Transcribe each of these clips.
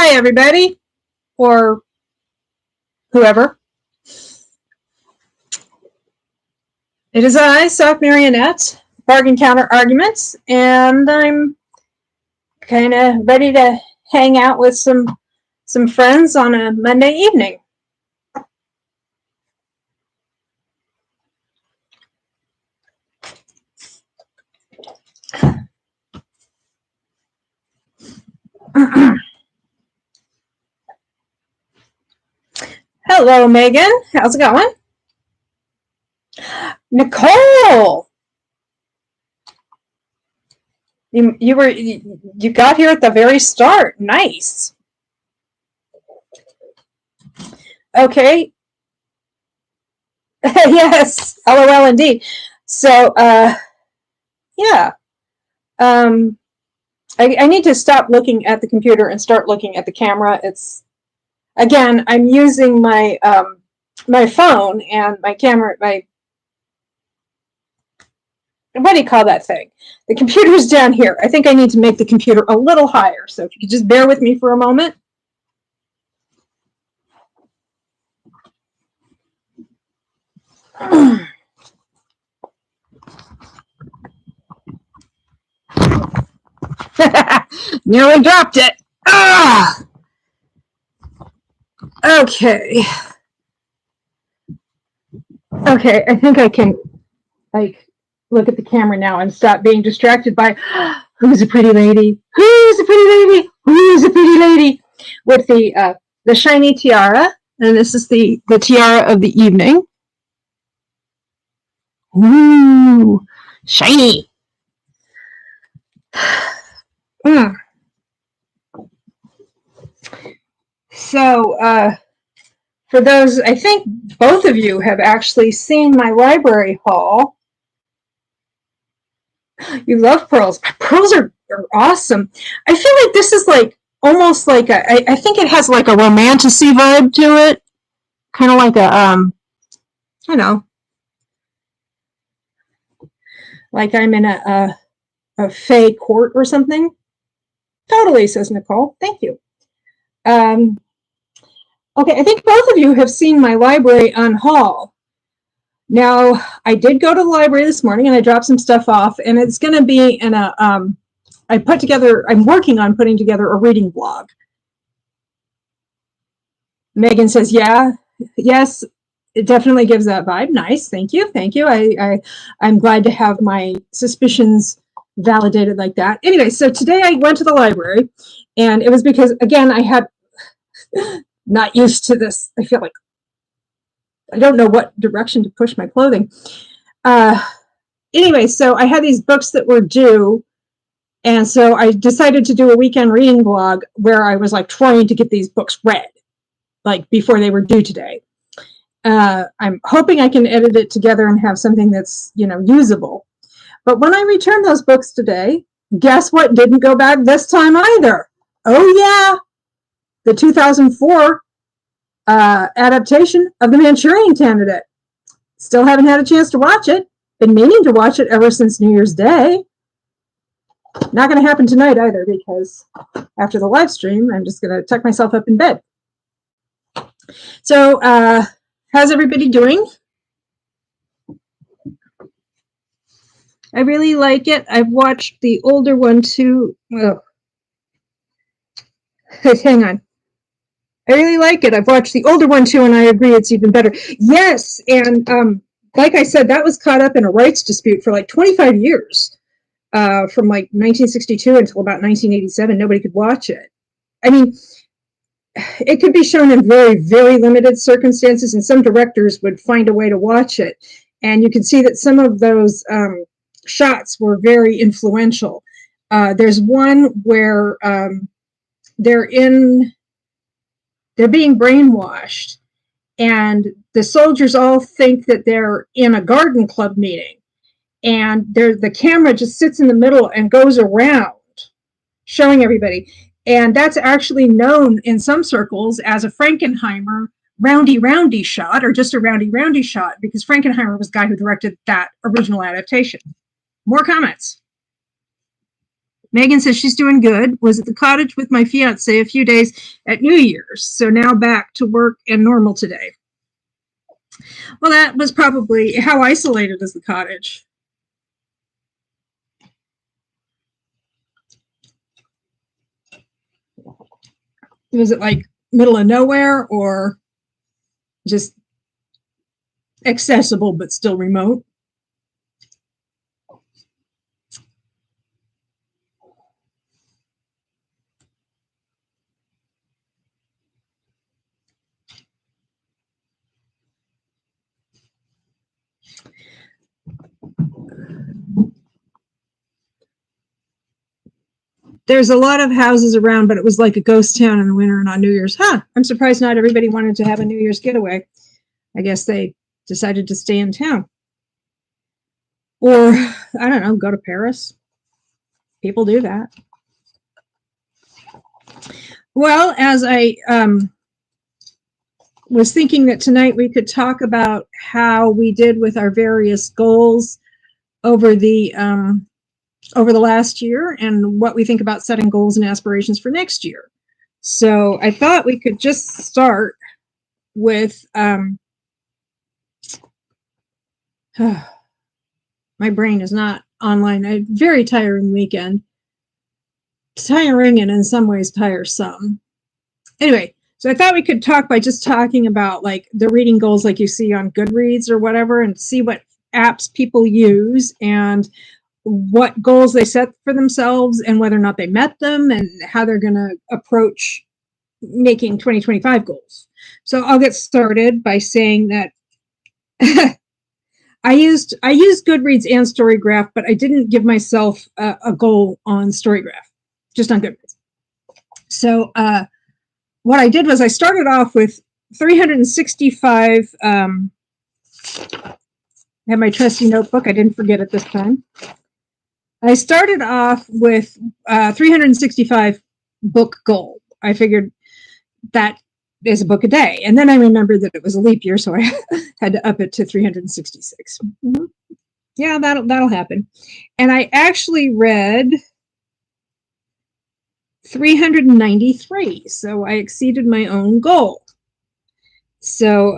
Hi, everybody, or whoever. It is I, Soft Marionette, Bargain Counter Arguments, and I'm kind of ready to hang out with some friends on a Monday evening. Hello, Megan. How's it going? Nicole! You got here at the very start. Nice. Okay. Yes. LOL indeed. So, yeah. I need to stop looking at the computer and start looking at the camera. Again, I'm using my my phone and my camera, what do you call that thing? The computer's down here. I think I need to make the computer a little higher. So if you could just bear with me for a moment. Nearly dropped it. Ah! Okay. Okay, I think I can look at the camera now and stop being distracted by who's a pretty lady? Who's a pretty lady? Who's a pretty lady? With the shiny tiara, and this is the tiara of the evening. Ooh, shiny. So, for those, I think both of you have actually seen my library haul. You love pearls. Pearls are awesome. I feel like this is almost like I think it has like a romantasy vibe to it. Kind of like a, I don't know, like I'm in a fae court or something. Totally, says Nicole. Thank you. Okay, I think both of you have seen my library on haul. Now, I did go to the library this morning and I dropped some stuff off, and it's going to be in a, I'm working on putting together a reading blog. Megan says, yeah, yes, it definitely gives that vibe. Nice, thank you, thank you. I'm glad to have my suspicions validated like that. Anyway, so today I went to the library, and it was because, again, I had not used to this. I feel like I don't know what direction to push my clothing. Anyway, so I had these books that were due, and so I decided to do a weekend reading blog where I was like trying to get these books read, like before they were due today. I'm hoping I can edit it together and have something that's, usable. But when I returned those books today, guess what didn't go back this time either? Oh yeah, the 2004 adaptation of The Manchurian Candidate. Still haven't had a chance to watch it. Been meaning to watch it ever since New Year's Day. Not going to happen tonight either, because after the live stream, I'm just going to tuck myself up in bed. So, how's everybody doing? I really like it. I've watched the older one too. Oh. Hang on. I really like it. I've watched the older one too, and I agree it's even better. Yes, and like I said, that was caught up in a rights dispute for like 25 years. From like 1962 until about 1987, nobody could watch it. I mean, it could be shown in very, very limited circumstances, and some directors would find a way to watch it. And you can see that some of those shots were very influential. There's one where they're being brainwashed, and the soldiers all think that they're in a garden club meeting, and the camera just sits in the middle and goes around showing everybody. And that's actually known in some circles as a Frankenheimer roundy shot, or just a roundy shot, because Frankenheimer was the guy who directed that original adaptation. More comments. Megan says she's doing good. Was at the cottage with my fiance a few days at New Year's. So now back to work and normal today. Well, that was probably how isolated is the cottage? Was it like middle of nowhere or just accessible but still remote? There's a lot of houses around, but it was like a ghost town in the winter and on New Year's. I'm surprised not everybody wanted to have a New Year's getaway. I guess they decided to stay in town. Or, I don't know, go to Paris. People do that. Well, as I was thinking that tonight we could talk about how we did with our various goals over the last year and what we think about setting goals and aspirations for next year. So I thought we could just start with my brain is not online. I had a very tiring weekend. Tiring and in some ways tiresome. Anyway, so I thought we could talk by just talking about like the reading goals like you see on Goodreads or whatever, and see what apps people use and what goals they set for themselves and whether or not they met them and how they're going to approach making 2025 goals. So I'll get started by saying that I used Goodreads and Storygraph, but I didn't give myself a goal on Storygraph, just on Goodreads. So what I did was I started off with 365. I have my trusty notebook. I didn't forget it this time. I started off with 365 book goal. I figured that is a book a day. And then I remembered that it was a leap year, so I had to up it to 366. Mm-hmm. Yeah, that'll happen. And I actually read 393, so I exceeded my own goal. So,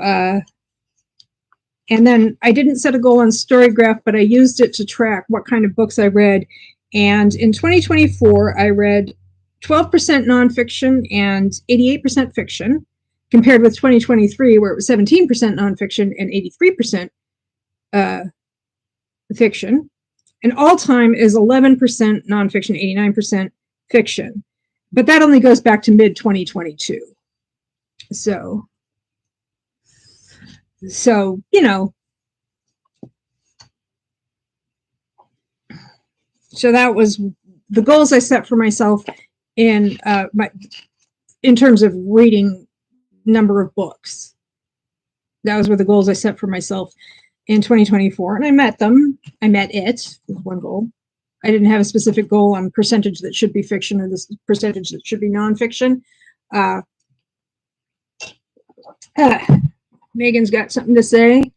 and then I didn't set a goal on Storygraph, but I used it to track what kind of books I read. And in 2024, I read 12% nonfiction and 88% fiction, compared with 2023, where it was 17% nonfiction and 83% fiction. And all time is 11% nonfiction, 89% fiction. But that only goes back to mid-2022. So, you know, so that was the goals I set for myself in terms of reading number of books. Those were the goals I set for myself in 2024, and I met them. I met it with one goal. I didn't have a specific goal on percentage that should be fiction or this percentage that should be nonfiction. Megan's got something to say.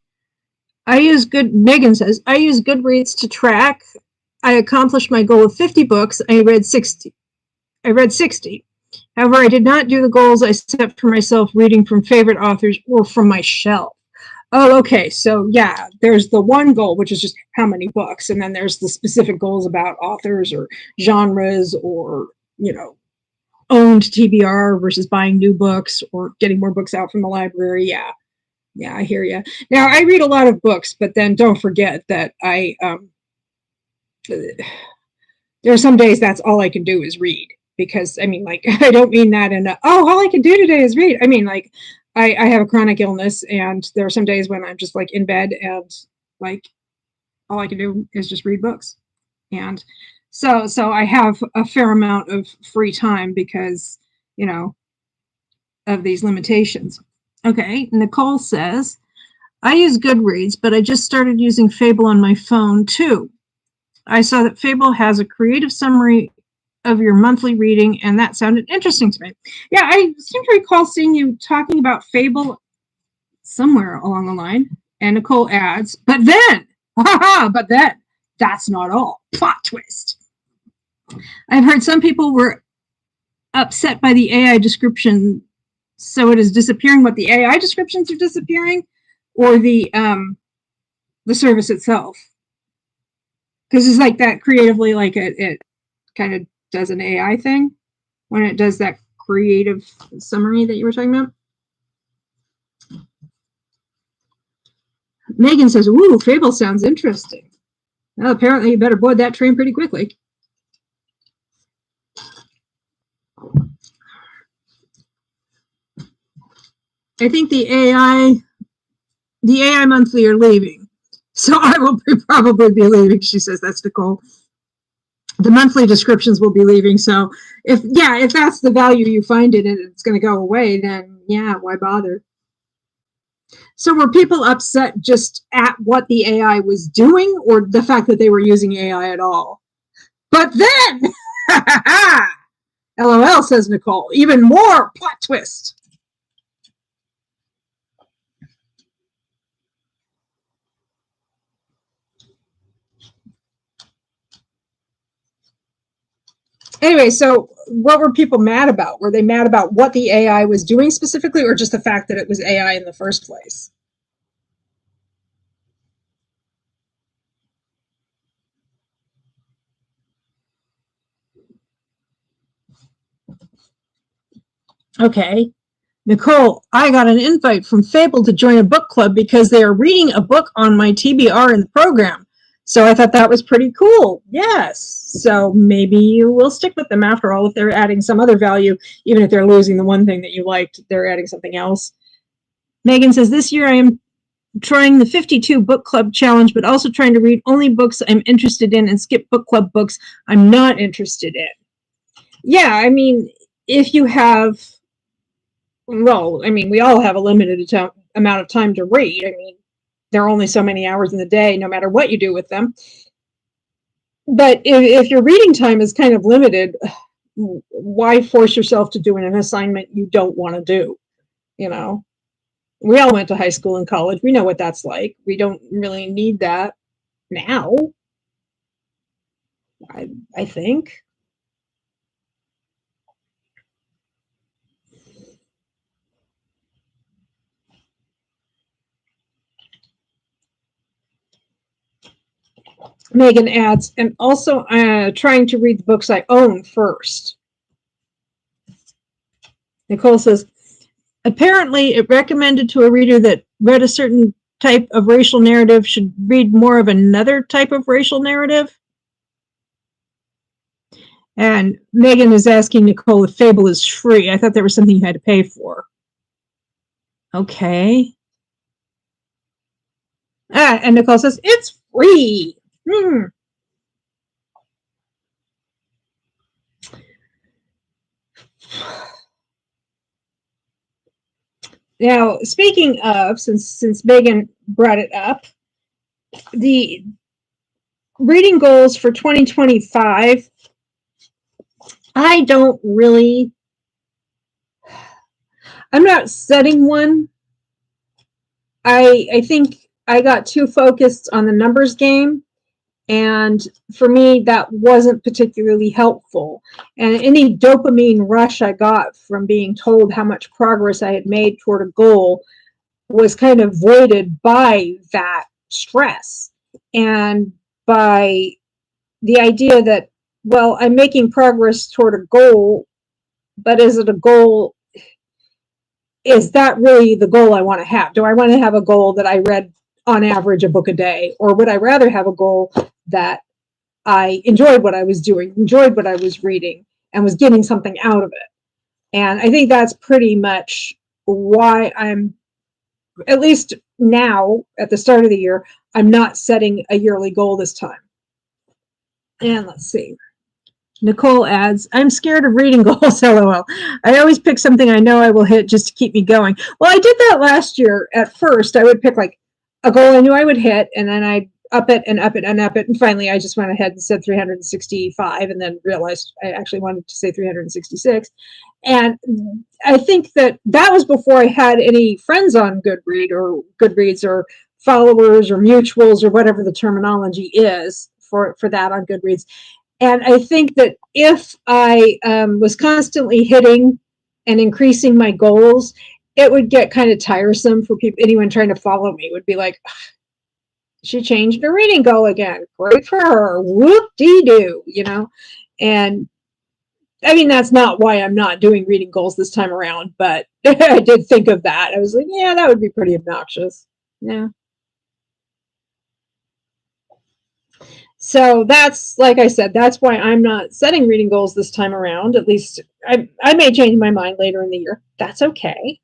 Megan says, I use Goodreads to track. I accomplished my goal of 50 books. I read 60. However, I did not do the goals I set for myself reading from favorite authors or from my shelf. Oh, okay. So yeah, there's the one goal, which is just how many books. And then there's the specific goals about authors or genres or, owned TBR versus buying new books or getting more books out from the library. Yeah. Yeah, I hear you. Now, I read a lot of books, but then don't forget that there are some days that's all I can do is read. Because, I mean, like, I don't mean that in all I can do today is read. I mean, like, I have a chronic illness, and there are some days when I'm just, like, in bed, and, like, all I can do is just read books. And so I have a fair amount of free time because, of these limitations. Okay, Nicole says, I use Goodreads, but I just started using Fable on my phone, too. I saw that Fable has a creative summary of your monthly reading, and that sounded interesting to me. Yeah, I seem to recall seeing you talking about Fable somewhere along the line. And Nicole adds, but then, that's not all. Plot twist. I've heard some people were upset by the AI description, so it is disappearing. What, the AI descriptions are disappearing, or the service itself? Because it's like that creatively, like it kind of does an AI thing when it does that creative summary that you were talking about. Megan says, "Ooh, Fable sounds interesting. Well, apparently you better board that train pretty quickly." I think the AI monthly are leaving, so I will probably be leaving. She says, "That's Nicole." The monthly descriptions will be leaving. So if that's the value you find in it, it's going to go away. Then yeah, why bother? So were people upset just at what the AI was doing, or the fact that they were using AI at all? But then, LOL, says Nicole, even more plot twist. Anyway, so what were people mad about? Were they mad about what the AI was doing specifically, or just the fact that it was AI in the first place? Okay. Nicole, I got an invite from Fable to join a book club because they are reading a book on my TBR in the program. So I thought that was pretty cool. Yes. So maybe you will stick with them after all if they're adding some other value, even if they're losing the one thing that you liked, they're adding something else. Megan says, this year I am trying the 52 book club challenge, but also trying to read only books I'm interested in and skip book club books I'm not interested in. Yeah, I mean, if you have, well, I mean, we all have a limited amount of time to read. I mean, there are only so many hours in the day, no matter what you do with them. But if your reading time is kind of limited, why force yourself to do an assignment you don't want to do? You know, we all went to high school and college. We know what that's like. We don't really need that now, I think. Megan adds, and also trying to read the books I own first. Nicole says, apparently it recommended to a reader that read a certain type of racial narrative should read more of another type of racial narrative. And Megan is asking Nicole if Fable is free. I thought there was something you had to pay for. Okay. And Nicole says, it's free. Now, speaking of, since Megan brought it up, the reading goals for 2025, I'm not setting one. I think I got too focused on the numbers game, and for me that wasn't particularly helpful. And any dopamine rush I got from being told how much progress I had made toward a goal was kind of voided by that stress and by the idea that, well, I'm making progress toward a goal, but is it a goal? Is that really the goal I want to have? Do I want to have a goal that I read on average a book a day? Or would I rather have a goal that I enjoyed what I was doing, enjoyed what I was reading, and was getting something out of it? And I think that's pretty much why I'm, at least now at the start of the year, I'm not setting a yearly goal this time. And let's see. Nicole adds, I'm scared of reading goals, LOL. I always pick something I know I will hit just to keep me going. Well, I did that last year. At first, I would pick like a goal I knew I would hit, and then I'd up it and up it and up it. And finally, I just went ahead and said 365 and then realized I actually wanted to say 366. And I think that was before I had any friends on Goodreads or followers or mutuals or whatever the terminology is for that on Goodreads. And I think that if I was constantly hitting and increasing my goals, it would get kind of tiresome for people. Anyone trying to follow me would be like, she changed her reading goal again. Great for her. Whoop dee doo, you know? And I mean, that's not why I'm not doing reading goals this time around, but I did think of that. I was like, yeah, that would be pretty obnoxious. Yeah. So that's, like I said, that's why I'm not setting reading goals this time around. At least I may change my mind later in the year. That's okay.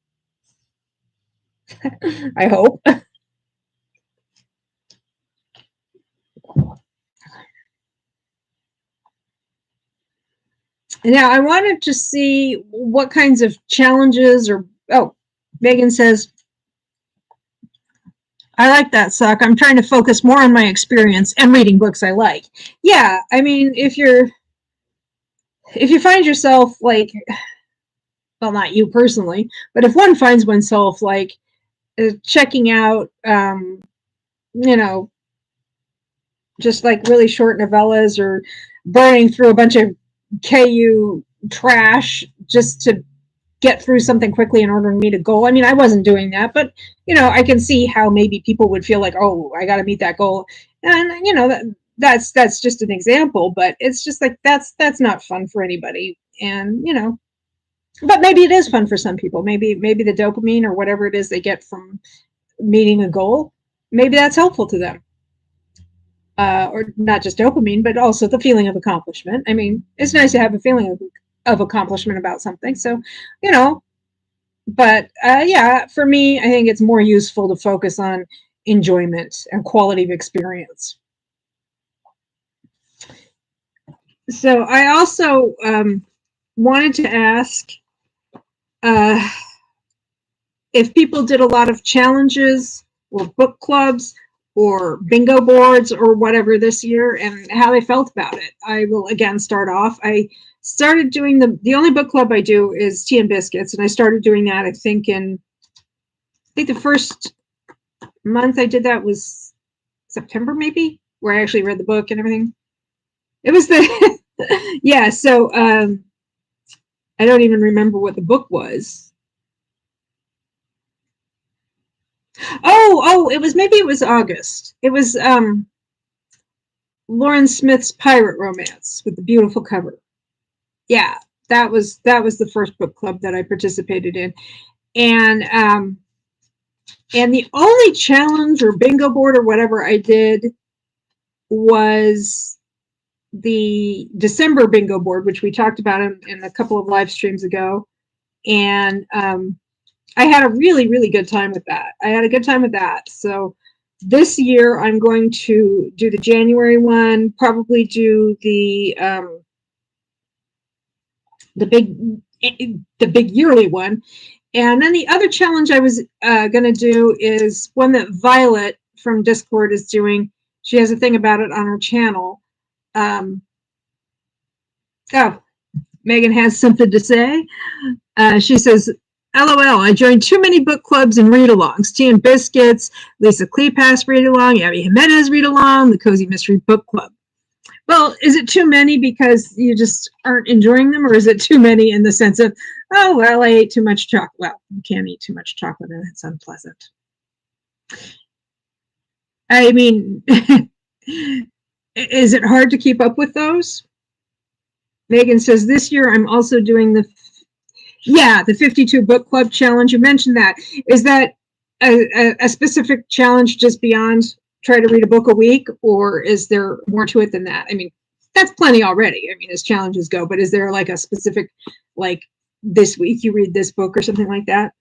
I hope. Now, I wanted to see what kinds of challenges or, oh, Megan says, I like that, Suck. I'm trying to focus more on my experience and reading books I like. Yeah, I mean, if you find yourself like, well, not you personally, but if one finds oneself like checking out, you know, just like really short novellas or burning through a bunch of KU trash just to get through something quickly in order to meet a goal. I mean, I wasn't doing that, but I can see how maybe people would feel like, oh, I got to meet that goal, and that's just an example, but it's just like that's not fun for anybody, and but maybe it is fun for some people. Maybe the dopamine or whatever it is they get from meeting a goal, maybe that's helpful to them. Or not just dopamine, but also the feeling of accomplishment. I mean, it's nice to have a feeling of accomplishment about something. So, you know, but yeah, for me, I think it's more useful to focus on enjoyment and quality of experience. So I also wanted to ask uh, if people did a lot of challenges or book clubs or bingo boards or whatever this year and how they felt about it. I will again start off. I started doing the only book club I do is Tea and Biscuits, and I started doing that I think the first month I did that was September maybe, where I actually read the book and everything. It was the yeah, so I don't even remember what the book was. It was August. It was Lauren Smith's Pirate Romance with the beautiful cover. Yeah, that was the first book club that I participated in, and the only challenge or bingo board or whatever I did was the December bingo board, which we talked about in a couple of live streams ago, and I had a really, really good time with that. I had a good time with that. So this year I'm going to do the January one, probably do the big yearly one. And then the other challenge I was going to do is one that Violet from Discord is doing. She has a thing about it on her channel. Oh, Megan has something to say. She says, LOL, I joined too many book clubs and read-alongs. Tea and Biscuits, Lisa Kleypas read-along, Abby Jimenez read-along, the Cozy Mystery Book Club. Well, is it too many because you just aren't enjoying them, or is it too many in the sense of, oh, well, I ate too much chocolate? Well, you can't eat too much chocolate and it's unpleasant. I mean, is it hard to keep up with those? Megan says, this year I'm also doing the 52 book club challenge. You mentioned that. Is that a specific challenge just beyond try to read a book a week, or is there more to it than that? I mean, that's plenty already. I mean, as challenges go, but is there like a specific, like this week you read this book or something like that?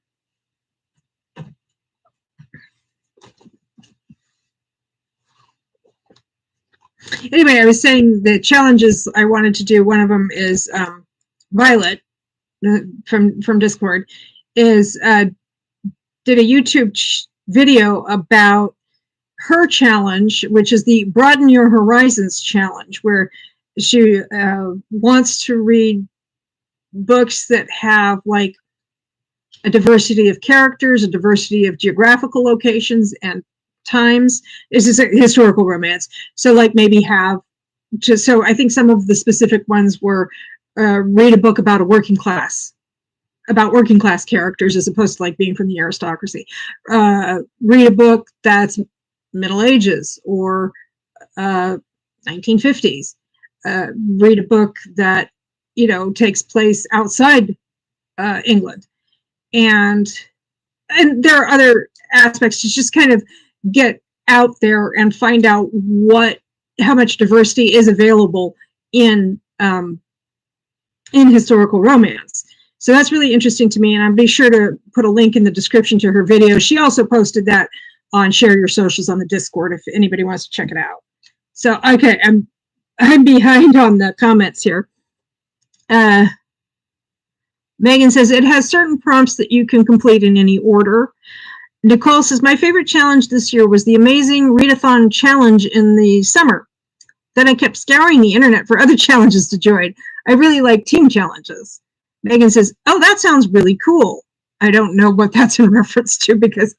Anyway, I was saying the challenges I wanted to do. One of them is Violet from Discord is did a YouTube video about her challenge, which is the Broaden Your Horizons challenge, where she wants to read books that have like a diversity of characters, a diversity of geographical locations and times. This is a historical romance. So like maybe have so I think some of the specific ones were read a book about working class characters as opposed to like being from the aristocracy. Read a book that's Middle Ages or 1950s. Read a book that takes place outside England, and there are other aspects to just kind of get out there and find out how much diversity is available in historical romance. So that's really interesting to me, and I'll be sure to put a link in the description to her video. She also posted that on Share Your Socials on the Discord if anybody wants to check it out. So, okay, I'm behind on the comments here. Megan says, it has certain prompts that you can complete in any order. Nicole says, my favorite challenge this year was the amazing readathon challenge in the summer. Then I kept scouring the internet for other challenges to join. I really like team challenges. Megan says, oh, that sounds really cool. I don't know what that's in reference to because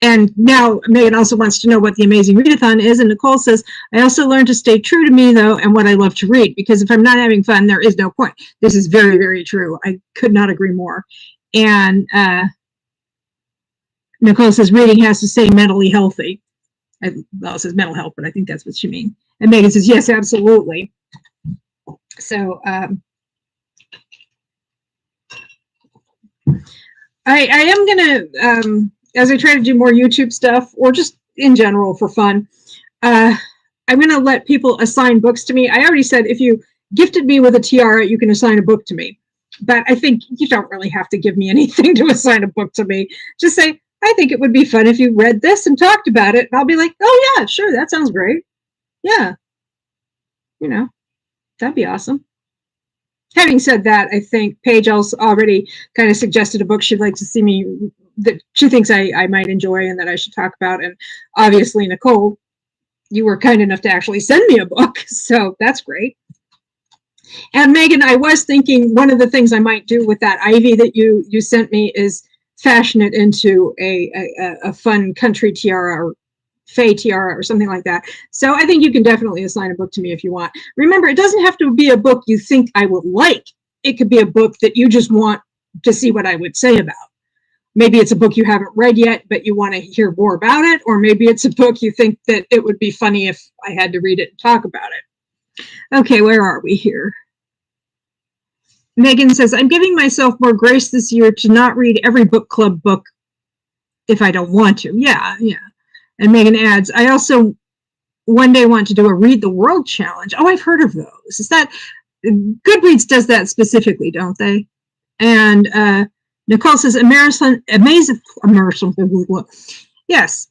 and now Megan also wants to know what the amazing readathon is. And Nicole says, I also learned to stay true to me, though, and what I love to read, because if I'm not having fun, there is no point. This is very, very true. I could not agree more. And Nicole says, reading has to stay mentally healthy. Well, it says mental health, but I think that's what she means. And Megan says, yes, absolutely. So I am going to, as I try to do more YouTube stuff, or just in general for fun, I'm going to let people assign books to me. I already said if you gifted me with a tiara, you can assign a book to me. But I think you don't really have to give me anything to assign a book to me. Just say, I think it would be fun if you read this and talked about it. And I'll be like, oh, yeah, sure, that sounds great. Yeah. That'd be awesome. Having said that, I think Paige also already kind of suggested a book she'd like to see me, that she thinks I might enjoy and that I should talk about. And obviously, Nicole, you were kind enough to actually send me a book. So that's great. And Megan, I was thinking one of the things I might do with that ivy that you sent me is fashion it into a fun country tiara or Faye tiara or something like that. So I think you can definitely assign a book to me if you want. Remember, it doesn't have to be a book you think I would like. It could be a book that you just want to see what I would say about. Maybe it's a book you haven't read yet, but you want to hear more about it. Or maybe it's a book you think that it would be funny if I had to read it and talk about it. Okay, where are we here? Megan says, I'm giving myself more grace this year to not read every book club book if I don't want to. Yeah. And Megan adds, I also one day want to do a Read the World challenge. Oh, I've heard of those. Is that Goodreads does that specifically, don't they? And Nicole says, amazing. Yes,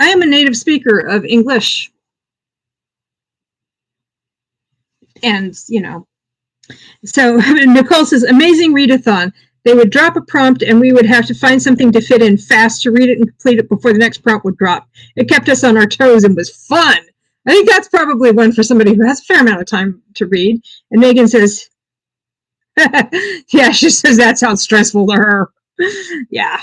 I am a native speaker of English. And, so Nicole says, amazing readathon. They would drop a prompt and we would have to find something to fit in fast to read it and complete it before the next prompt would drop. It kept us on our toes and was fun. I think that's probably one for somebody who has a fair amount of time to read. And Megan says, yeah, she says that sounds stressful to her. Yeah.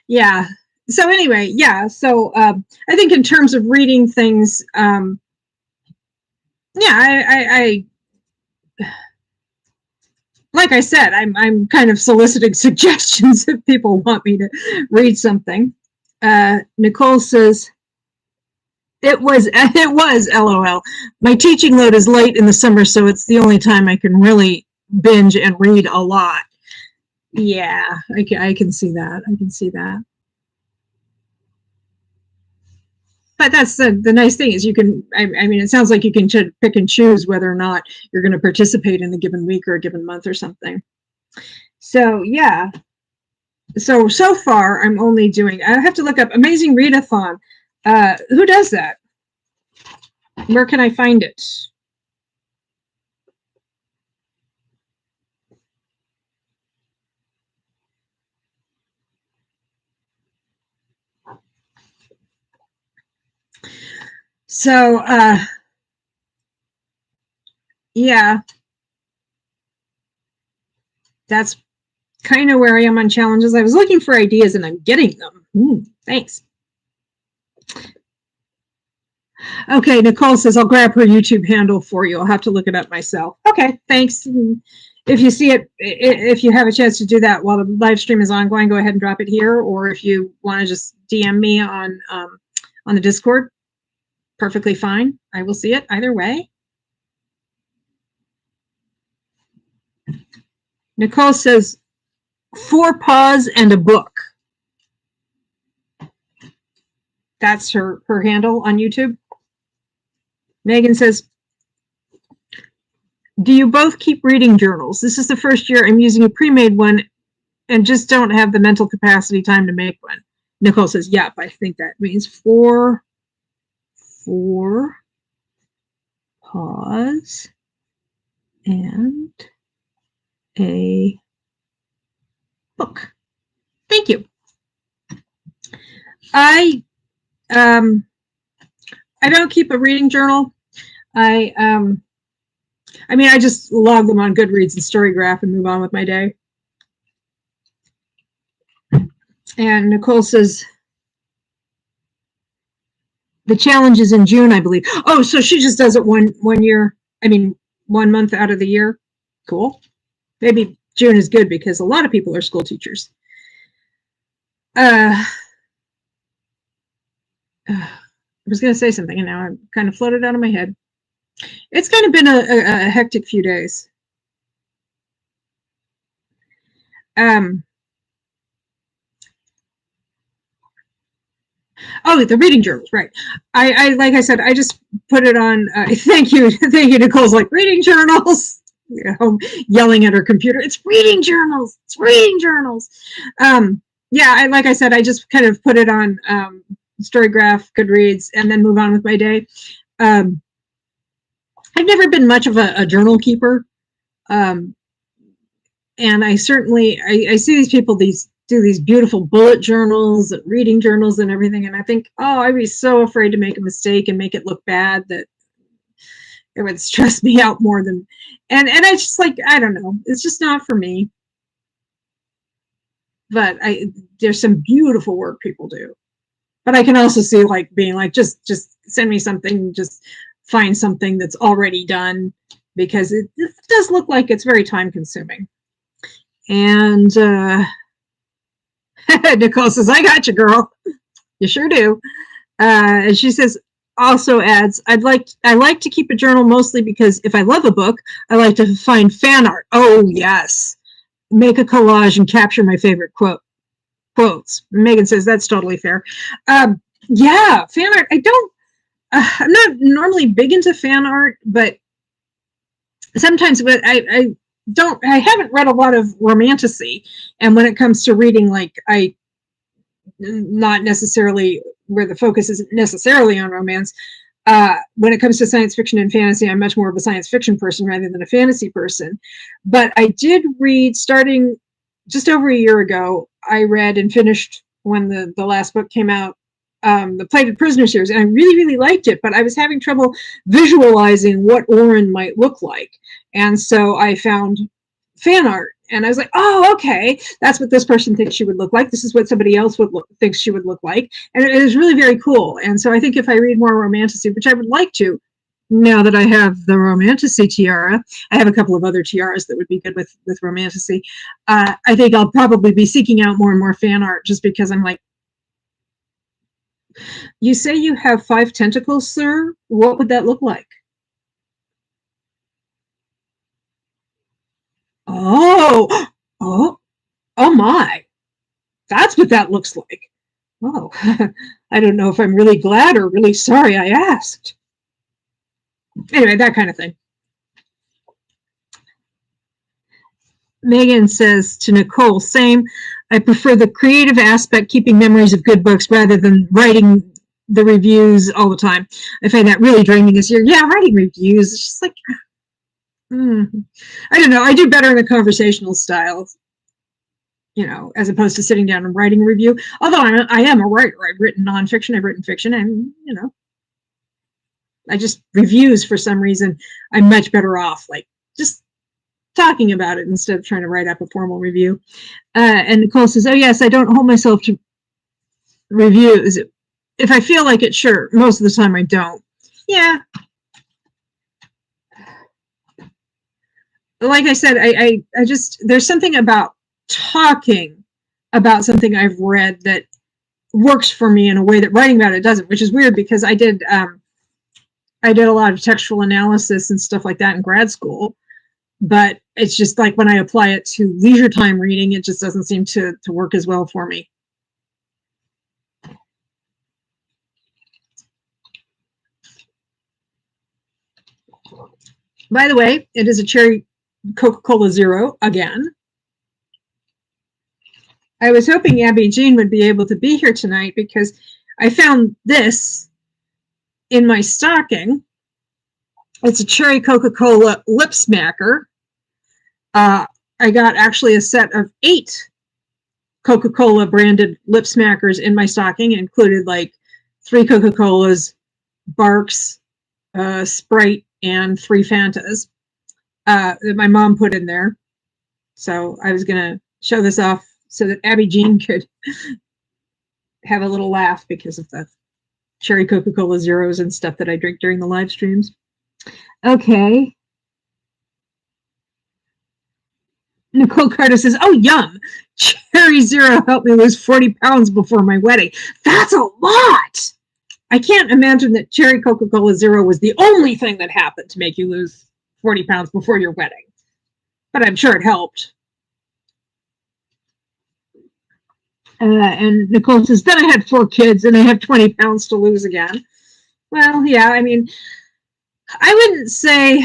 Yeah. So anyway, yeah. So I think in terms of reading things, I like I said, I'm kind of soliciting suggestions if people want me to read something. Nicole says, it was LOL. My teaching load is late in the summer, so it's the only time I can really binge and read a lot. Yeah, I can see that. I can see that. But that's the nice thing is you can, I mean, it sounds like you can pick and choose whether or not you're going to participate in a given week or a given month or something. So, yeah. So far, I'm only doing, I have to look up Amazing Readathon. Who does that? Where can I find it? So, yeah, that's kind of where I am on challenges. I was looking for ideas and I'm getting them. Thanks. Okay, Nicole says, I'll grab her YouTube handle for you. I'll have to look it up myself. Okay, thanks. If you see it, if you have a chance to do that while the live stream is ongoing, go ahead and drop it here. Or if you want to just DM me on the Discord, perfectly fine. I will see it either way. Nicole says, 4 paws and a book. That's her handle on YouTube. Megan says, do you both keep reading journals? This is the first year I'm using a pre-made one and just don't have the mental capacity time to make one. Nicole says, yep, I think that means 4 paws and a book. Thank you. I don't keep a reading journal. I mean, I just log them on Goodreads and Storygraph and move on with my day. And Nicole says, the challenge is in June, I believe. Oh, so she just does it one year. I mean, 1 month out of the year. Cool. Maybe June is good because a lot of people are school teachers. I was going to say something and now I'm kind of floated out of my head. It's kind of been a hectic few days. Oh, the reading journals, right. I like I said, I just put it on. Thank you, Nicole's like, reading journals. Yelling at her computer, it's reading journals, it's reading journals. Yeah, like I said, I just kind of put it on Storygraph, Goodreads, and then move on with my day. I've never been much of a journal keeper. And I certainly, I see these people, do these beautiful bullet journals and reading journals and everything. And I think, oh, I'd be so afraid to make a mistake and make it look bad that it would stress me out more than, and I just like, I don't know, it's just not for me. But there's some beautiful work people do. But I can also see like being like, just send me something, just find something that's already done, because it does look like it's very time consuming. And Nicole says, I got you, girl. You sure do. And she says, also adds, I like to keep a journal mostly because if I love a book, I like to find fan art. Oh, yes. Make a collage and capture my favorite quotes. Megan says, that's totally fair. Yeah, fan art. I'm not normally big into fan art, but sometimes I haven't read a lot of romantasy. And when it comes to reading, like not necessarily where the focus isn't necessarily on romance. When it comes to science fiction and fantasy, I'm much more of a science fiction person rather than a fantasy person. But I did read, starting just over a year ago, I read and finished when the last book came out, the Plated Prisoner series, and I really, really liked it, but I was having trouble visualizing what Oren might look like. And so I found fan art. And I was like, oh, okay, that's what this person thinks she would look like. This is what somebody else thinks she would look like. And it is really very cool. And so I think if I read more romantasy, which I would like to, now that I have the romantasy tiara, I have a couple of other tiaras that would be good with romantasy. I think I'll probably be seeking out more and more fan art, just because I'm like, you say you have 5 tentacles, sir? What would that look like? Oh my. That's what that looks like. Oh, I don't know if I'm really glad or really sorry I asked. Anyway, that kind of thing. Megan says to Nicole, same. I prefer the creative aspect, keeping memories of good books rather than writing the reviews all the time. I find that really draining this year. Yeah, writing reviews, it's just like, I don't know. I do better in the conversational style, as opposed to sitting down and writing a review. Although I am a writer. I've written nonfiction, I've written fiction, and, I just, reviews for some reason, I'm much better off. Like, just talking about it instead of trying to write up a formal review. And Nicole says, oh, yes, I don't hold myself to reviews. If I feel like it, sure. Most of the time I don't. Yeah. Like I said, I just, there's something about talking about something I've read that works for me in a way that writing about it doesn't, which is weird because I did a lot of textual analysis and stuff like that in grad school, but it's just like when I apply it to leisure time reading, it just doesn't seem to work as well for me. By the way, it is a cherry Coca-Cola Zero again. I was hoping Abby Jean would be able to be here tonight because I found this in my stocking. It's a cherry Coca-Cola lip smacker. I got actually a set of 8 Coca-Cola branded lip smackers in my stocking. It included like 3 Coca-Colas, Barks, Sprite, and 3 Fantas that my mom put in there. So I was going to show this off so that Abby Jean could have a little laugh because of the cherry Coca-Cola Zeros and stuff that I drink during the live streams. Okay. Nicole Carter says, oh, yum. Cherry Zero helped me lose 40 pounds before my wedding. That's a lot. I can't imagine that cherry Coca-Cola Zero was the only thing that happened to make you lose 40 pounds before your wedding. But I'm sure it helped. And Nicole says, then I had 4 kids and I have 20 pounds to lose again. Well, yeah, I mean, I wouldn't say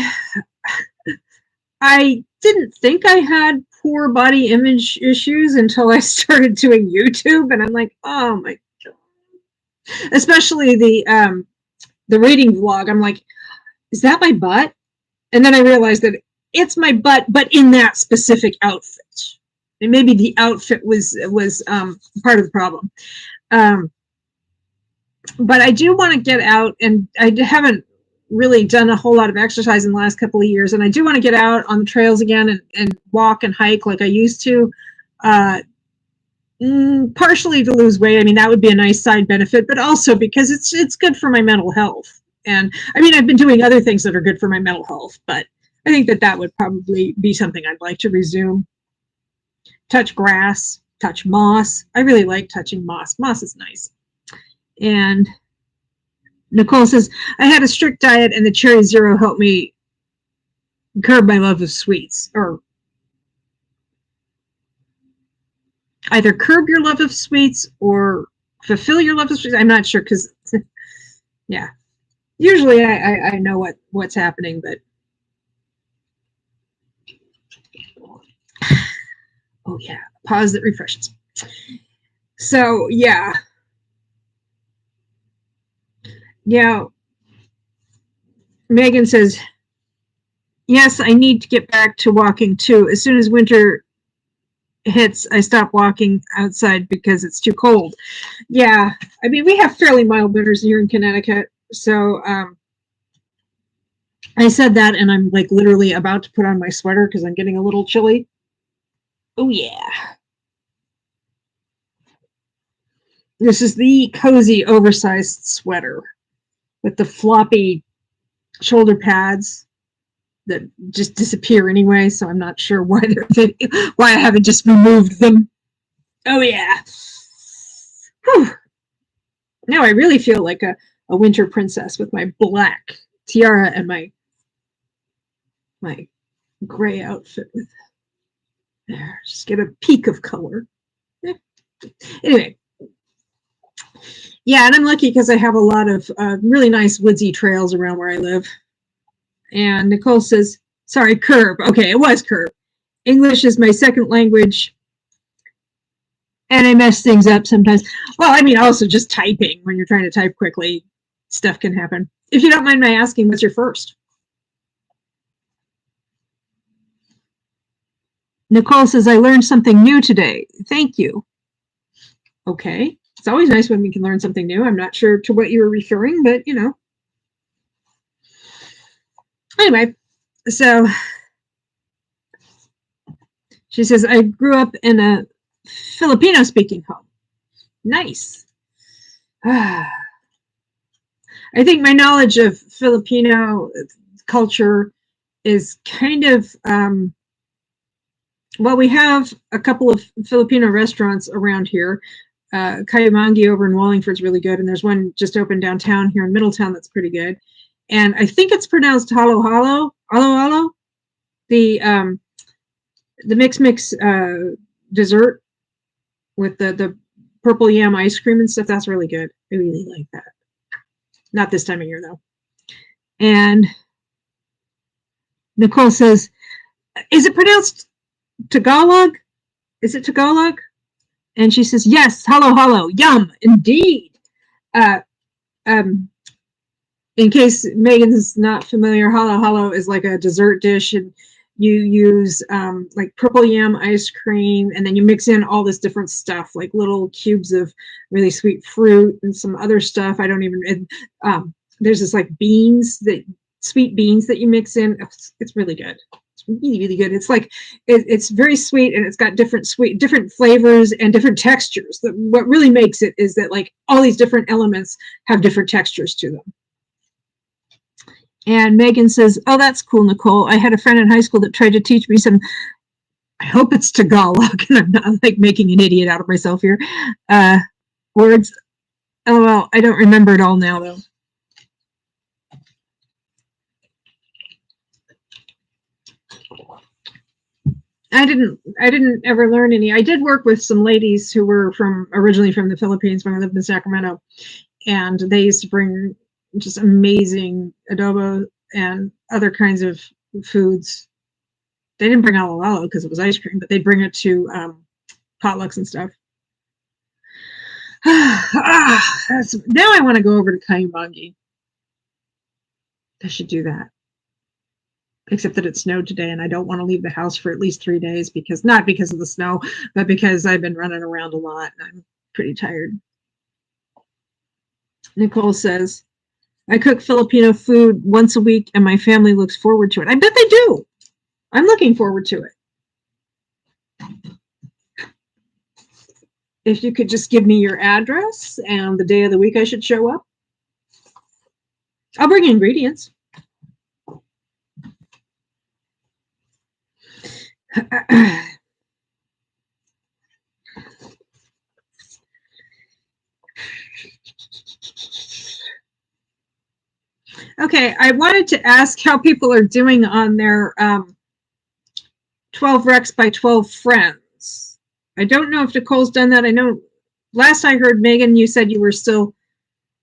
I didn't think I had poor body image issues until I started doing YouTube, and I'm like, oh my God. Especially the reading vlog. I'm like, is that my butt? And then I realized that it's my butt, but in that specific outfit. And maybe the outfit was part of the problem. But I do want to get out, and I haven't really done a whole lot of exercise in the last couple of years, and I do want to get out on the trails again and walk and hike like I used to, partially to lose weight. I mean, that would be a nice side benefit, but also because it's good for my mental health. And I mean, I've been doing other things that are good for my mental health, but I think that would probably be something I'd like to resume. Touch grass, touch moss. I really like touching moss. Moss is nice. And Nicole says, I had a strict diet and the cherry Zero helped me curb my love of sweets. Or either curb your love of sweets or fulfill your love of sweets. I'm not sure because, yeah. Usually I know what's happening, but. Oh, yeah. Pause that refreshes. So, yeah. Yeah. Megan says, yes, I need to get back to walking too. As soon as winter hits, I stop walking outside because it's too cold. Yeah. I mean, we have fairly mild winters here in Connecticut. So I said that, and I'm like literally about to put on my sweater because I'm getting a little chilly. Oh, yeah. This is the cozy, oversized sweater with the floppy shoulder pads that just disappear anyway, so I'm not sure why I haven't just removed them. Oh, yeah. Whew. Now I really feel like a winter princess with my black tiara and my gray outfit with there. Just get a peak of color. Anyway. Yeah, and I'm lucky because I have a lot of really nice woodsy trails around where I live. And Nicole says, sorry, curb. Okay, it was curb. English is my second language, and I mess things up sometimes. Well, I mean, also just typing. When you're trying to type quickly, stuff can happen. If you don't mind my asking, what's your first? Nicole says, I learned something new today. Thank you. Okay. It's always nice when we can learn something new. I'm not sure to what you were referring, but, you know. Anyway, so She says, I grew up in a Filipino-speaking home. Nice. I think my knowledge of Filipino culture is kind of, well, we have a couple of Filipino restaurants around here. Kayamangi over in Wallingford's really good, and there's one just opened downtown here in Middletown that's pretty good. And I think it's pronounced halo halo, halo halo, the mix dessert with the purple yam ice cream and stuff. That's really good. I really like that. Not this time of year though. And Nicole says, is it pronounced Tagalog? Is it Tagalog? And she says, yes, hello, hello, yum, indeed. In case Megan's not familiar, halo halo is like a dessert dish, and you use like purple yam ice cream, and then you mix in all this different stuff, like little cubes of really sweet fruit and some other stuff. I don't even, there's this like sweet beans that you mix in. It's really good. It's really, really good. It's like, it's very sweet, and it's got different flavors and different textures. What really makes it is that like all these different elements have different textures to them. And Megan says, oh, that's cool, Nicole. I had a friend in high school that tried to teach me some, I hope it's Tagalog, and I'm not like making an idiot out of myself here, words. LOL, I don't remember it all now, though. I didn't ever learn any. I did work with some ladies who were originally from the Philippines when I lived in Sacramento, and they used to bring just amazing adobo and other kinds of foods. They didn't bring halo halo because it was ice cream, but they'd bring it to potlucks and stuff. Now I want to go over to Kayamangi. I should do that. Except that it snowed today, and I don't want to leave the house for at least 3 days, not because of the snow, but because I've been running around a lot and I'm pretty tired. Nicole says, I cook Filipino food once a week and my family looks forward to it. I bet they do. I'm looking forward to it. If you could just give me your address and the day of the week I should show up, I'll bring ingredients. Okay, I wanted to ask how people are doing on their 12 Recs by 12 Friends. I don't know if Nicole's done that. I know last I heard, Megan, you said you were still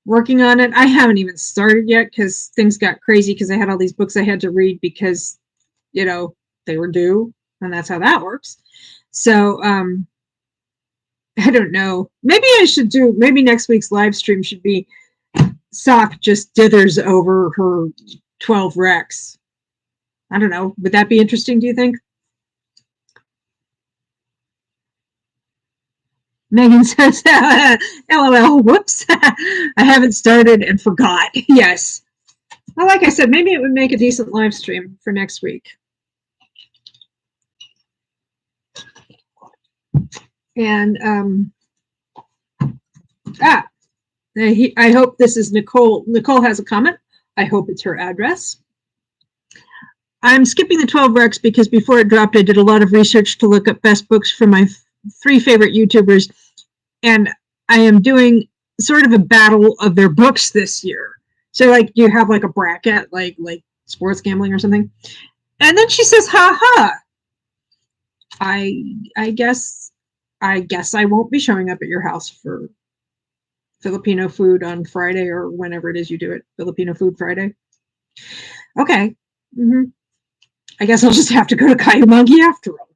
working on it. I haven't even started yet because things got crazy because I had all these books I had to read because, you know, they were due, and that's how that works. So I don't know. Maybe next week's live stream should be Sock just dithers over her 12 Recs. I don't know. Would that be interesting, do you think? Megan says, LOL, whoops. I haven't started and forgot. Yes. Well, like I said, maybe it would make a decent live stream for next week. And, I hope this is Nicole. Nicole has a comment. I hope it's her address. I'm skipping the 12 Recs because before it dropped, I did a lot of research to look up best books for my 3 favorite YouTubers, and I am doing sort of a battle of their books this year. So, like, you have like a bracket, like sports gambling or something. And then she says, "Ha ha." I guess I won't be showing up at your house for Filipino food on Friday or whenever it is you do it. Filipino Food Friday. Okay. Mm-hmm. I guess I'll just have to go to Kayamangi after all.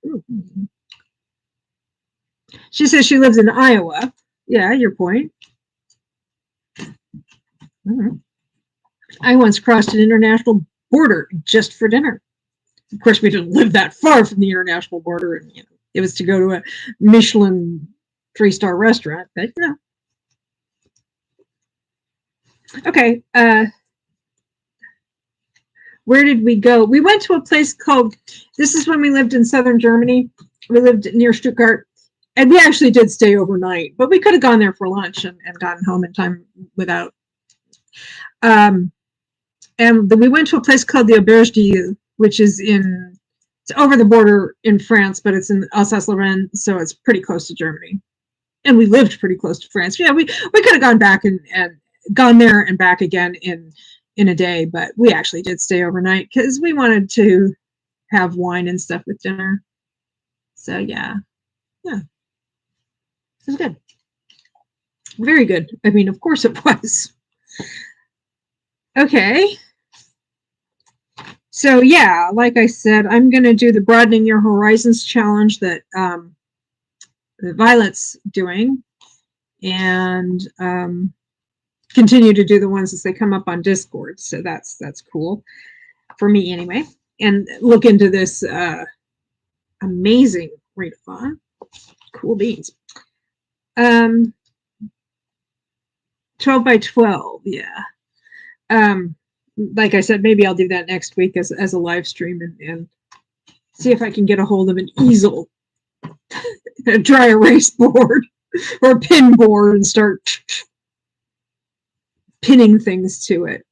Mm-hmm. She says she lives in Iowa. Yeah, your point. Mm-hmm. I once crossed an international border just for dinner. Of course, we didn't live that far from the international border, and you know, it was to go to a Michelin 3-star restaurant, but you know. Okay. where did we go? We went to a place called, this is when we lived in southern Germany. We lived near Stuttgart, and we actually did stay overnight, but we could have gone there for lunch and gotten home in time without. And we went to a place called the Auberge d'Ille, which is it's over the border in France, but it's in Alsace-Lorraine, so it's pretty close to Germany. And we lived pretty close to France. Yeah, we could have gone back and gone there and back again in a day, but we actually did stay overnight because we wanted to have wine and stuff with dinner. So yeah, it was good. Very good. I mean, of course it was. Okay. So yeah, like I said, I'm going to do the Broadening Your Horizons challenge that Violet's doing, and continue to do the ones as they come up on Discord. So that's cool for me anyway. And look into this amazing readathon. Cool beans. 12 by 12, yeah. Like I said, maybe I'll do that next week as a live stream and see if I can get a hold of an easel, a dry erase board, or a pin board and start pinning things to it.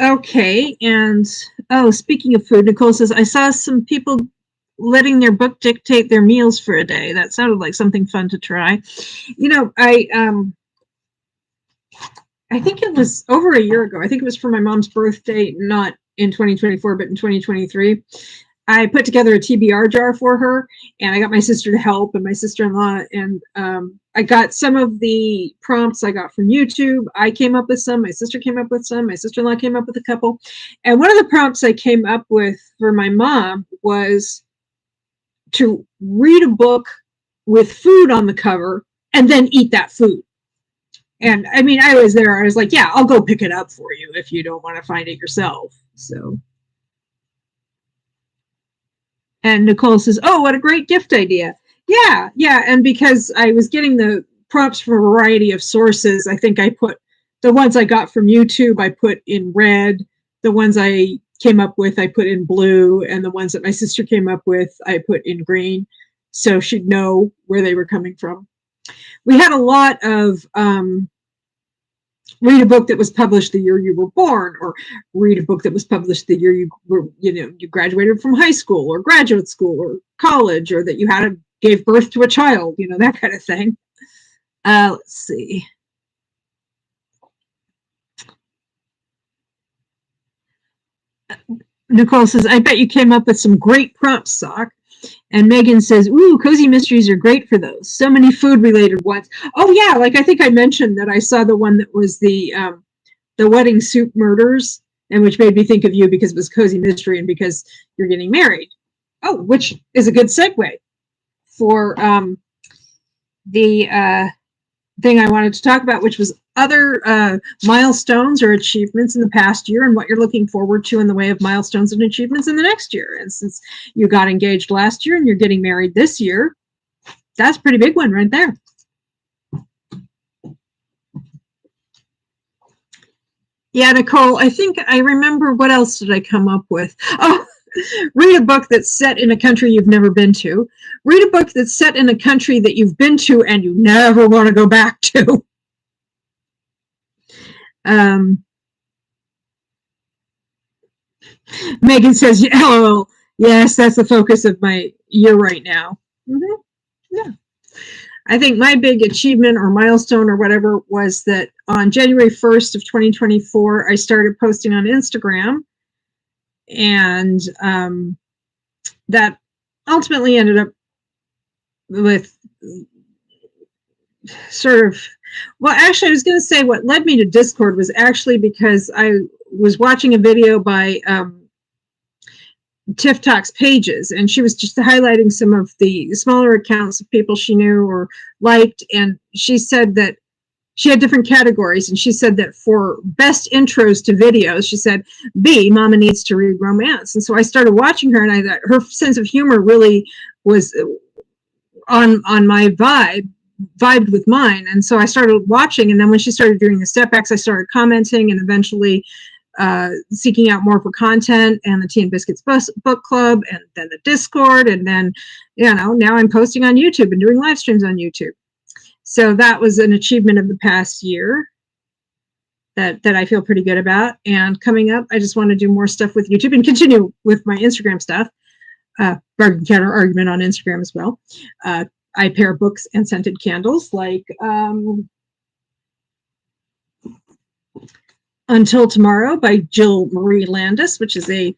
Okay, and speaking of food, Nicole says, I saw some people letting their book dictate their meals for a day. That sounded like something fun to try. You know, I think it was over a year ago. I think it was for my mom's birthday, not in 2024, but in 2023. I put together a TBR jar for her, and I got my sister to help, and my sister-in-law, and I got some of the prompts I got from YouTube. I came up with some, my sister came up with some, my sister-in-law came up with a couple. And one of the prompts I came up with for my mom was to read a book with food on the cover and then eat that food. And I mean, I was there, I was like, yeah, I'll go pick it up for you if you don't want to find it yourself. So. And Nicole says, oh, what a great gift idea. Yeah. And because I was getting the prompts from a variety of sources, I think I put the ones I got from YouTube, I put in red. The ones I came up with, I put in blue. And the ones that my sister came up with, I put in green. So she'd know where they were coming from. We had a lot of read a book that was published the year you were born, or read a book that was published the year you were, you graduated from high school or graduate school or college, or that you gave birth to a child, that kind of thing. Let's see. Nicole says, I bet you came up with some great prompts, Sock. And Megan says, ooh, cozy mysteries are great for those. So many food-related ones. Oh, yeah, like I think I mentioned that I saw the one that was the wedding soup murders, and which made me think of you because it was cozy mystery and because you're getting married. Oh, which is a good segue for the thing I wanted to talk about, which was other milestones or achievements in the past year and what you're looking forward to in the way of milestones and achievements in the next year. And since you got engaged last year and you're getting married this year, that's a pretty big one right there. Yeah, Nicole, I think I remember, what else did I come up with? Oh, read a book that's set in a country you've never been to. Read a book that's set in a country that you've been to and you never want to go back to. Megan says, hello. Yes, that's the focus of my year right now. Mm-hmm. Yeah. I think my big achievement or milestone or whatever was that on January 1st of 2024, I started posting on Instagram. And that ultimately ended up with sort of, well, actually, I was going to say what led me to Discord was actually because I was watching a video by Tiff Talks Pages, and she was just highlighting some of the smaller accounts of people she knew or liked, and she said that she had different categories, and she said that for best intros to videos, she said, B, Mama needs to read romance. And so I started watching her, and I thought her sense of humor really was, on my vibed with mine. And so I started watching, and then when she started doing the step backs, I started commenting, and eventually seeking out more for content, and the Tea and Biscuits book club, and then the Discord, and then, you know, now I'm posting on YouTube and doing live streams on YouTube. So that was an achievement of the past year that I feel pretty good about. And coming up, I just want to do more stuff with YouTube and continue with my Instagram stuff. Bargain counter argument on Instagram as well. I pair books and scented candles, like Until Tomorrow by Jill Marie Landis, which is a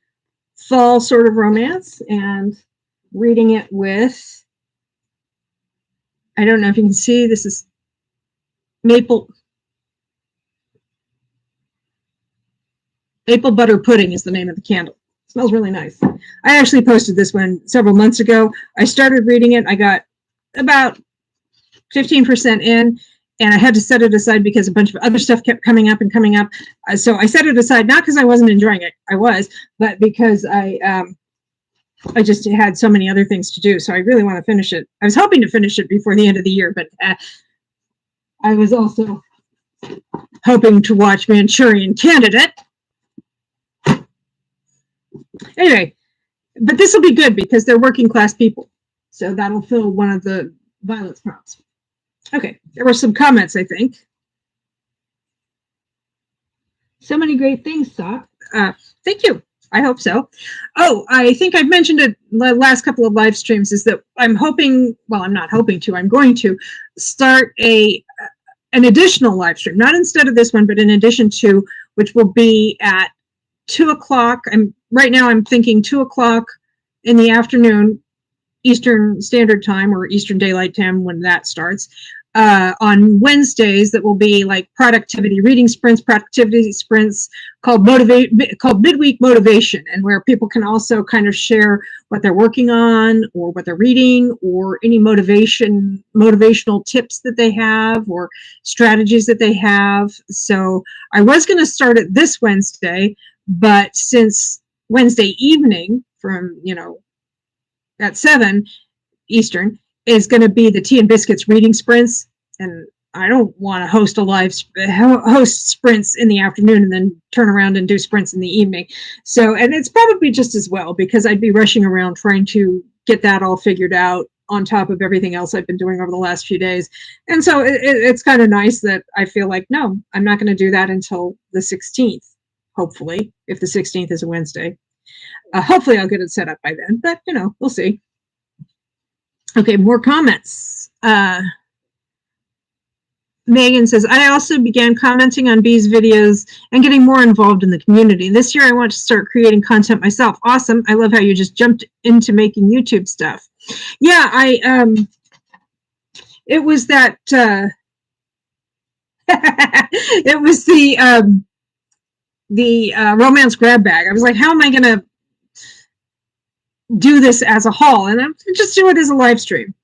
fall sort of romance, and reading it with, I don't know if you can see, this is maple butter pudding is the name of the candle. It smells really nice. I actually posted this one several months ago. I started reading it. I got about 15% in, and I had to set it aside because a bunch of other stuff kept coming up. So I set it aside, not because I wasn't enjoying it. I was, but because I just had so many other things to do. So I really want to finish it. I was hoping to finish it before the end of the year, but I was also hoping to watch Manchurian Candidate. Anyway, but this will be good because they're working class people. So that'll fill one of the Violet's prompts. Okay, there were some comments, I think. So many great things, Sock. Thank you. I hope so. Oh, I think I've mentioned it the last couple of live streams, is that I'm hoping, well, I'm not hoping to, I'm going to start an additional live stream, not instead of this one, but in addition to, which will be at 2 o'clock. Right now I'm thinking 2 o'clock in the afternoon, Eastern Standard Time, or Eastern Daylight Time when that starts, on Wednesdays. That will be like productivity reading sprints, productivity sprints called midweek motivation, and where people can also kind of share what they're working on or what they're reading, or any motivational tips that they have or strategies that they have. So I was going to start it this Wednesday, but since Wednesday evening from, at 7 Eastern is going to be the Tea and Biscuits reading sprints, and I don't want to host sprints in the afternoon and then turn around and do sprints in the evening. So, and it's probably just as well, because I'd be rushing around trying to get that all figured out on top of everything else I've been doing over the last few days. And so it's kind of nice that I feel like, no, I'm not going to do that until the 16th, hopefully, if the 16th is a Wednesday. Hopefully I'll get it set up by then, but we'll see. Okay, more comments. Megan says, I also began commenting on Bee's videos and getting more involved in the community. This year I want to start creating content myself. Awesome. I love how you just jumped into making YouTube stuff. Yeah, it was that it was the romance grab bag. I was like, how am I gonna do this as a haul? And I'm just do it as a live stream.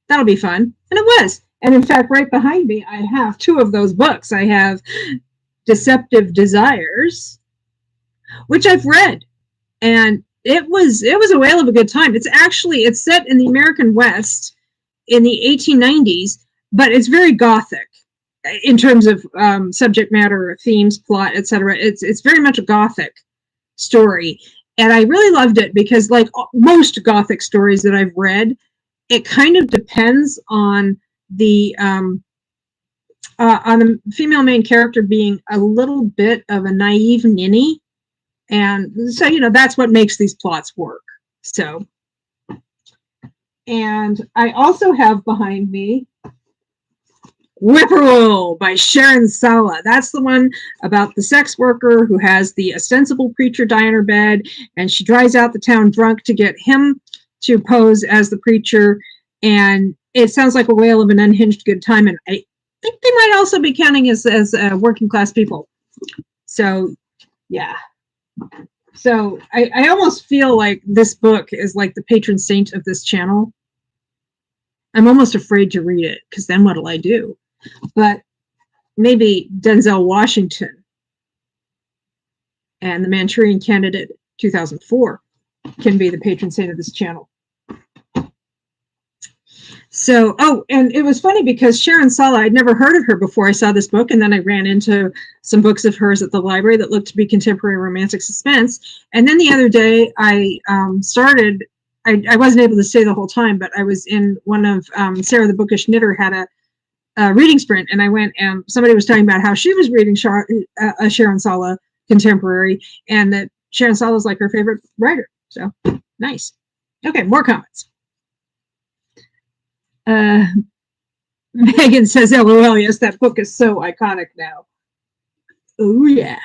That'll be fun. And it was. And in fact, right behind me, I have 2 of those books. I have Deceptive Desires, which I've read, and it was a whale of a good time. It's set in the American West in the 1890s, but it's very gothic in terms of subject matter, themes, plot, etc. It's very much a gothic story, and I really loved it because, like most gothic stories that I've read, it kind of depends on the female main character being a little bit of a naive ninny, and so that's what makes these plots work. So, and I also have behind me Whippoorwill by Sharon Sala. That's the one about the sex worker who has the ostensible preacher die in her bed, and she drives out the town drunk to get him to pose as the preacher. And it sounds like a whale of an unhinged good time, and I think they might also be counting as working class people. So, yeah. So I almost feel like this book is like the patron saint of this channel. I'm almost afraid to read it, because then what'll I do? But maybe Denzel Washington and the Manchurian Candidate 2004 can be the patron saint of this channel. So, oh, and it was funny because Sharon Sala, I'd never heard of her before I saw this book, and then I ran into some books of hers at the library that looked to be contemporary romantic suspense. And then the other day, I started. I wasn't able to stay the whole time, but I was in one of Sarah the Bookish Knitter had a reading sprint, and I went and somebody was talking about how she was reading a Sharon Sala contemporary, and that Sharon Sala is like her favorite writer. So nice. Okay, more comments. Megan says, LOL, yes, that book is so iconic now. Oh, yeah.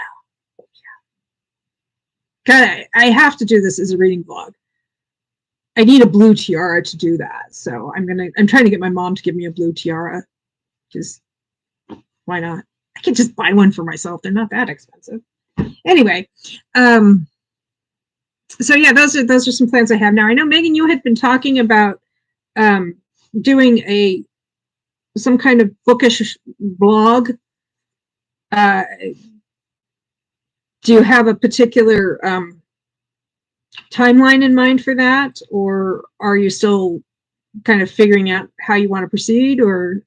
God, I have to do this as a reading vlog. I need a blue tiara to do that. So I'm trying to get my mom to give me a blue tiara. Just why not? I can just buy one for myself. They're not that expensive. Anyway, so yeah, those are some plans I have now. I know, Megan, you had been talking about doing some kind of bookish blog. Do you have a particular timeline in mind for that, or are you still kind of figuring out how you want to proceed? Or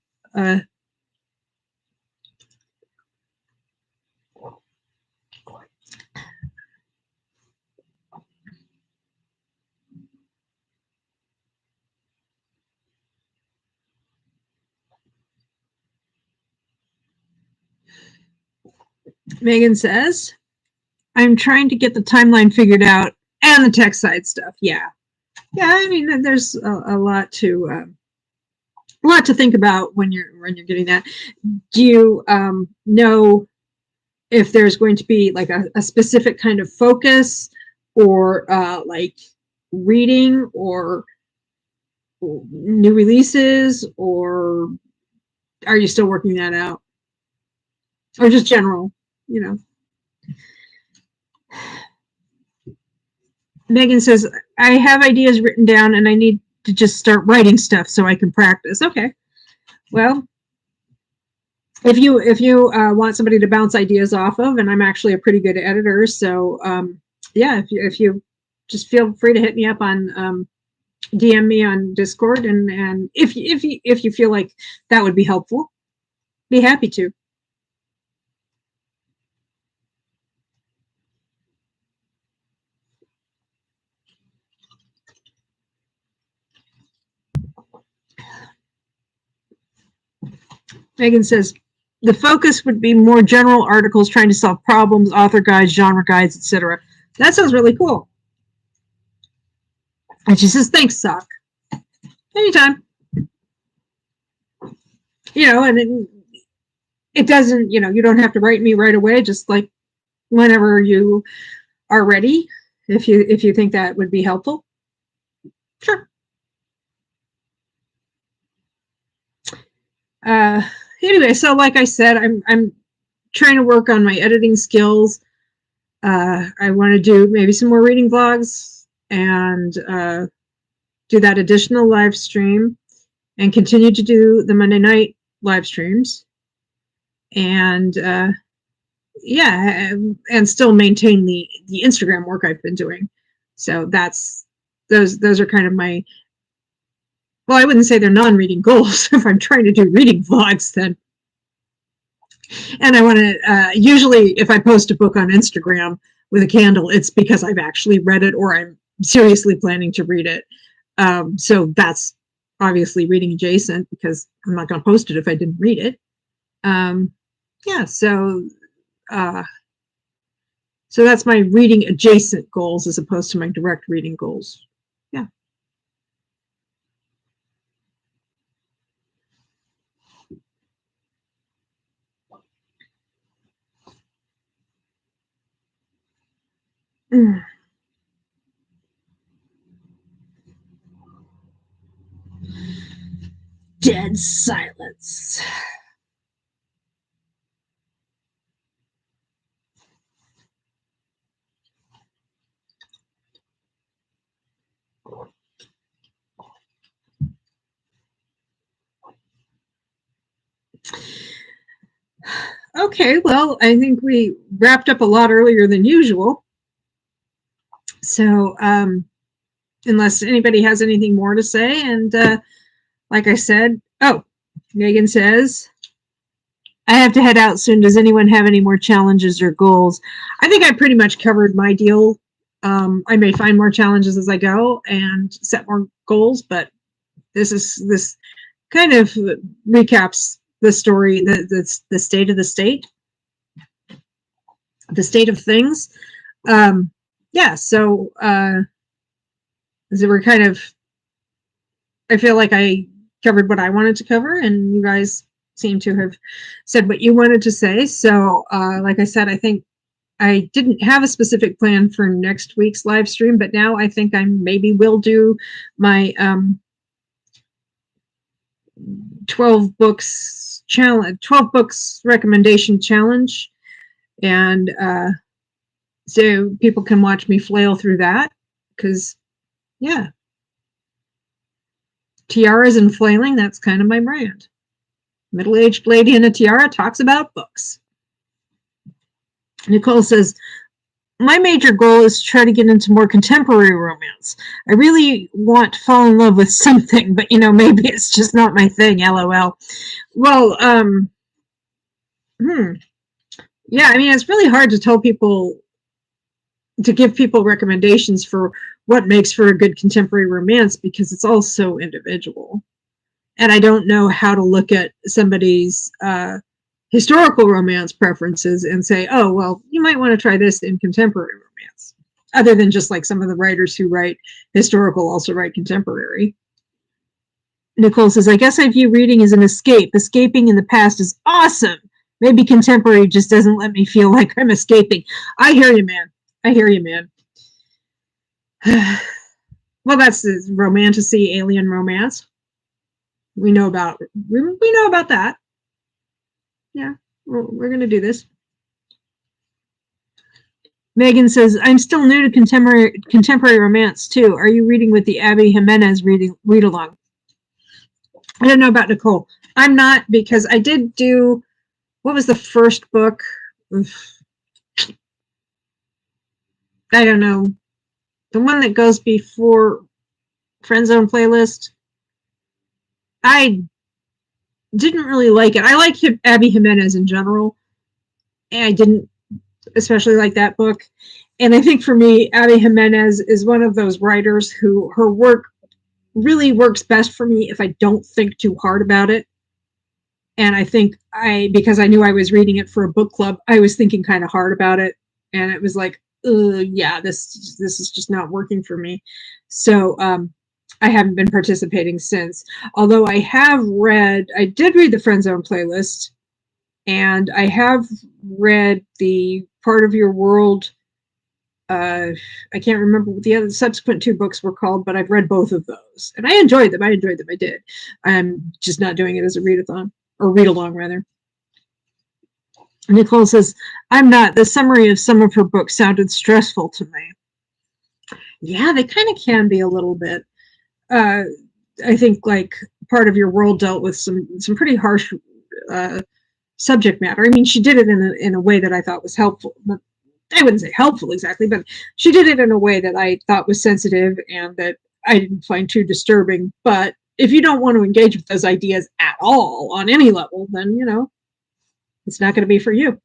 Megan says, I'm trying to get the timeline figured out and the tech side stuff. Yeah. I mean, there's a lot to think about when you're getting that. Do you know if there's going to be like a specific kind of focus, or like reading, or new releases, or are you still working that out, or just general, you know? Megan says, I have ideas written down and I need to just start writing stuff so I can practice. Okay. Well, if you want somebody to bounce ideas off of, and I'm actually a pretty good editor, so yeah, if you just feel free to hit me up on DM me on Discord, and if you feel like that would be helpful, be happy to. Megan says, the focus would be more general articles trying to solve problems, author guides, genre guides, etc. That sounds really cool. And she says, thanks, Sock. Anytime. And it doesn't, you don't have to write me right away, just like whenever you are ready, if you think that would be helpful. Sure. Anyway, so like I said, I'm trying to work on my editing skills. I want to do maybe some more reading vlogs, and do that additional live stream, and continue to do the Monday night live streams, and yeah, and still maintain the Instagram work I've been doing. So those are kind of my, well, I wouldn't say they're non-reading goals. If I'm trying to do reading vlogs, then. And I want to, usually if I post a book on Instagram with a candle, it's because I've actually read it, or I'm seriously planning to read it. So that's obviously reading adjacent, because I'm not going to post it if I didn't read it. Yeah, so that's my reading adjacent goals as opposed to my direct reading goals. Yeah. Dead silence. Okay, well, I think we wrapped up a lot earlier than usual. So unless anybody has anything more to say, and like I said, oh, Megan says, I have to head out soon. Does anyone have any more challenges or goals? I think I pretty much covered my deal. I may find more challenges as I go and set more goals, but this kind of recaps the story, the state of the state of things. Yeah, so we're kind of, I feel like I covered what I wanted to cover, and you guys seem to have said what you wanted to say. So, like I said, I think I didn't have a specific plan for next week's live stream, but now I think I maybe will do my 12 books challenge, 12 books recommendation challenge, and so people can watch me flail through that, because yeah, tiaras and flailing, that's kind of my brand. Middle-aged lady in a tiara talks about books. Nicole says, my major goal is to try to get into more contemporary romance. I really want to fall in love with something, but maybe it's just not my thing, LOL. Well, yeah, I mean, it's really hard to tell people, to give people recommendations for what makes for a good contemporary romance, because it's all so individual. And I don't know how to look at somebody's historical romance preferences and say, oh, well, you might want to try this in contemporary romance, other than just like some of the writers who write historical also write contemporary. Nicole says, I guess I view reading as an escape. Escaping in the past is awesome. Maybe contemporary just doesn't let me feel like I'm escaping. I hear you, man. I hear you, man. Well, that's the romantasy, alien romance. We know about that. Yeah, we're going to do this. Megan says, I'm still new to contemporary romance, too. Are you reading with the Abby Jimenez read-along? I don't know about Nicole. I'm not, because I did do, what was the first book? I don't know. The one that goes before Friend Zone Playlist. I didn't really like it. I like Abby Jimenez in general, and I didn't especially like that book. And I think for me, Abby Jimenez is one of those writers who her work really works best for me if I don't think too hard about it. And I think because I knew I was reading it for a book club, I was thinking kind of hard about it. And it was like, yeah, this is just not working for me. So I haven't been participating since. Although I did read the Friend Zone Playlist, and I have read the Part of Your World. I can't remember what the other subsequent two books were called, but I've read both of those, and I enjoyed them. I did. I'm just not doing it as a readathon, or read-along, rather. Nicole says, I'm not. The summary of some of her books sounded stressful to me. Yeah, they kind of can be a little bit. I think, like, Part of Your World dealt with some pretty harsh subject matter. I mean, she did it in a way that I thought was helpful. I wouldn't say helpful exactly, but she did it in a way that I thought was sensitive and that I didn't find too disturbing. But if you don't want to engage with those ideas at all on any level, then, it's not going to be for you.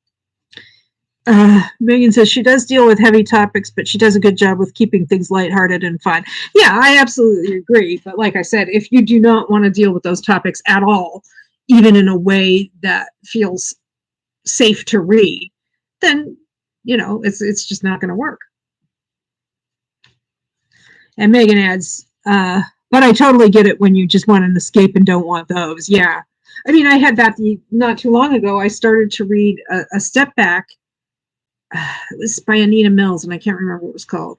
Megan says she does deal with heavy topics, but she does a good job with keeping things lighthearted and fun. Yeah, I absolutely agree. But like I said, if you do not want to deal with those topics at all, even in a way that feels safe to read, then it's just not going to work. And Megan adds, but I totally get it when you just want an escape and don't want those. Yeah. I mean, I had that not too long ago. I started to read a Step Back. It was by Anita Mills, and I can't remember what it was called.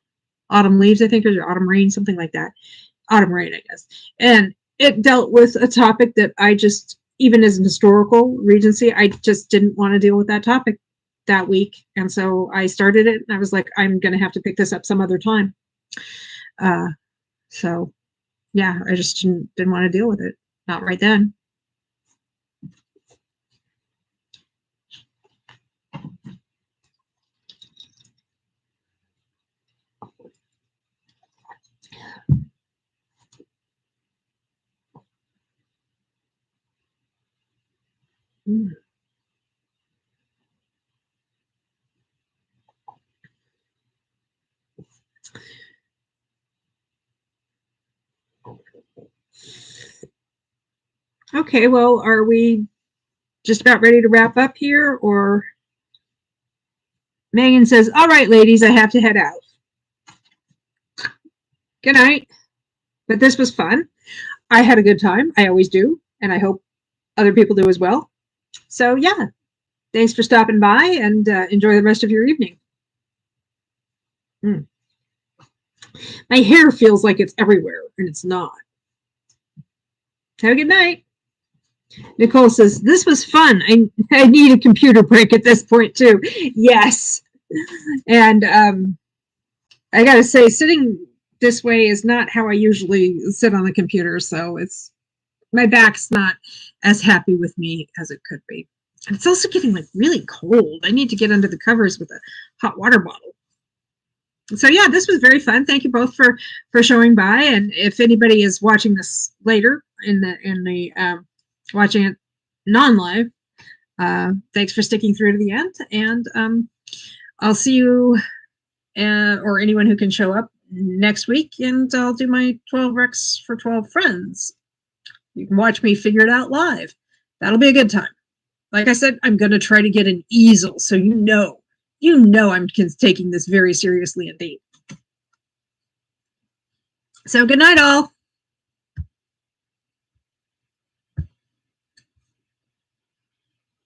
Autumn Leaves, I think, or Autumn Rain, something like that. Autumn Rain, I guess. And it dealt with a topic that I just, even as an historical Regency, I just didn't want to deal with that topic that week. And so I started it, and I was like, I'm going to have to pick this up some other time. So, yeah, I just didn't want to deal with it. Not right then. Mm. Okay, well, are we just about ready to wrap up here? Or Megan says, all right, ladies, I have to head out. Good night. But this was fun. I had a good time. I always do. And I hope other people do as well. So, yeah, thanks for stopping by and enjoy the rest of your evening. Mm. My hair feels like it's everywhere, and it's not. Have a good night. Nicole says, this was fun. I need a computer break at this point, too. Yes. And I got to say, sitting this way is not how I usually sit on the computer. So it's my back's not as happy with me as it could be. And it's also getting like really cold. I need to get under the covers with a hot water bottle. So yeah, this was very fun. Thank you both for showing by. And if anybody is watching this later in the watching it non-live, thanks for sticking through to the end. And I'll see you or anyone who can show up next week, and I'll do my 12 recs for 12 friends. You can watch me figure it out live. That'll be a good time. Like I said, I'm going to try to get an easel so you know I'm taking this very seriously indeed. So good night, all.